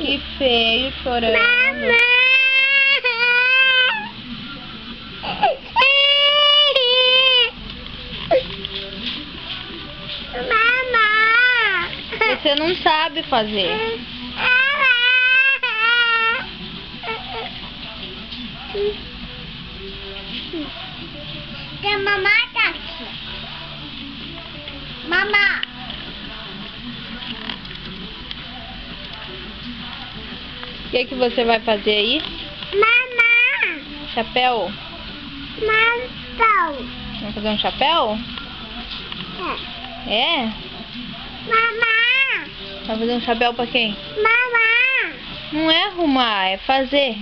Que feio, chorando. Você não sabe fazer. Tem mamá tá aqui. Mamá. O que você vai fazer aí? Mamá. Chapéu? Mamão. Vai fazer um chapéu? É? Mamá. Vai fazer um chapéu pra quem? Mamá. Não é arrumar, é fazer.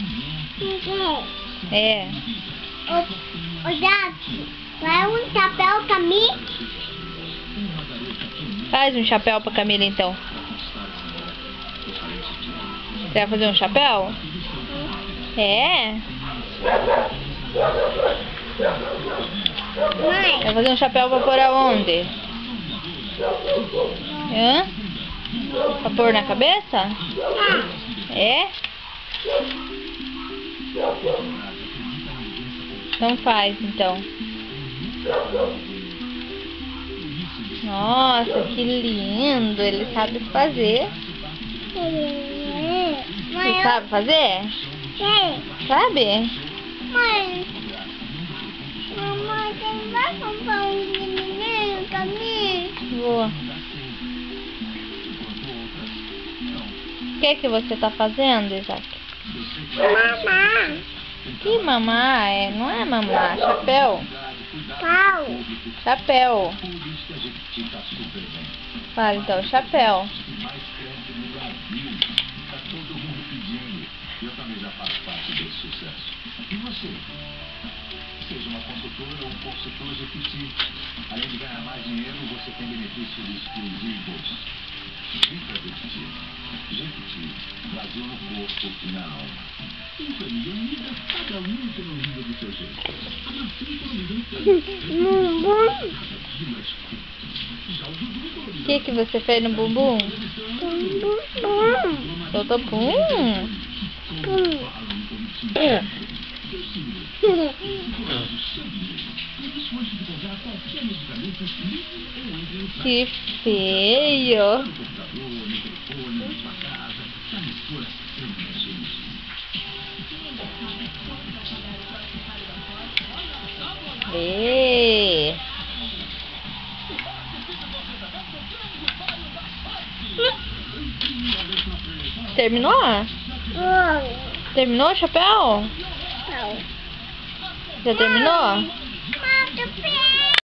É. Ô Jack, vai um chapéu pra mim? Faz um chapéu pra Camila então. Você vai fazer um chapéu? É? Mãe. Vai fazer um chapéu pra pôr aonde? Hã? Pra pôr na cabeça? É? Então faz, então. Nossa, que lindo! Ele sabe fazer. Você sabe fazer? Sabe? Mãe, mamãe, você vai comprar um menino pra mim? Vou. O que você tá fazendo, Isaac? Mamá. Que mamá? Não é mamá, chapéu. Pau. Chapéu. Fala então, chapéu. Eu também já faço parte desse sucesso. E você? Seja uma consultora ou um consultor Jequiti. Além de ganhar mais dinheiro, você tem benefícios exclusivos. Fica Jequiti. Jequiti, Brasil no corpo e na alma. Em família unida, cada um tem uma vida do seu jeito. O que você fez no bumbum? Soltou pum. Que feio. Ei. Terminou? Terminou o chapéu? Já terminou?